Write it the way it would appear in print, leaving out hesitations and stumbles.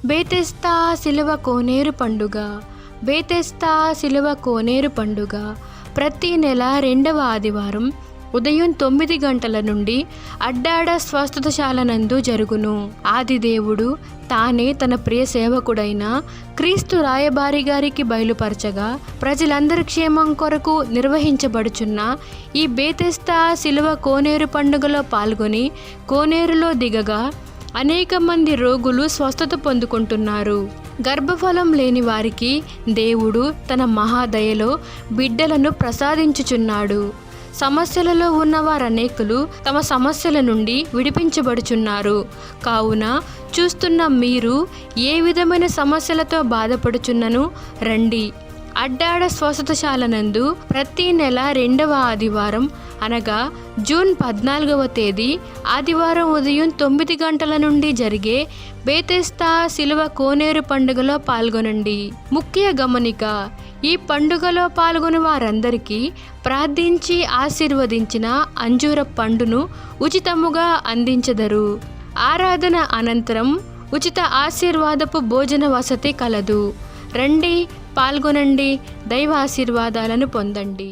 బేతెస్తా శిలువ కోనేరు పండుగ. బేతెస్తా శిలువ కోనేరు పండుగ ప్రతి నెల 2వ ఆదివారం ఉదయం 9 గంటల నుండి అడ్డాడ స్వస్థతశాలనందు జరుగును. ఆదిదేవుడు తానే తన ప్రియ సేవకుడైన క్రీస్తు రాయబారి గారికి బయలుపరచగా ప్రజలందరి క్షేమం కొరకు నిర్వహించబడుచున్న ఈ బేతెస్తా శిలువ కోనేరు పండుగలో పాల్గొని కోనేరులో దిగగా అనేక మంది రోగులు స్వస్థత పొందుకుంటున్నారు. గర్భఫలం లేని వారికి దేవుడు తన మహాదయలో బిడ్డలను ప్రసాదించుచున్నాడు. సమస్యలలో ఉన్నవారనేకులు తమ సమస్యల నుండి విడిపించబడుచున్నారు. కావున చూస్తున్న మీరు ఏ విధమైన సమస్యలతో బాధపడుచున్నను రండి. అడ్డాడ స్వస్థతశాలనందు ప్రతి నెల 2వ ఆదివారం అనగా జూన్ 14వ తేదీ ఆదివారం ఉదయం 9 గంటల నుండి జరిగే బేతెస్తా శిలువ కోనేరు పండుగలో పాల్గొనండి. ముఖ్య గమనిక: ఈ పండుగలో పాల్గొని వారందరికీ ప్రార్థించి ఆశీర్వదించిన అంజూర పండును ఉచితముగా అందించెదరు. ఆరాధన అనంతరం ఉచిత ఆశీర్వాదపు భోజన వసతి కలదు. రండి, పాల్గొనండి, దైవ ఆశీర్వాదాలను పొందండి.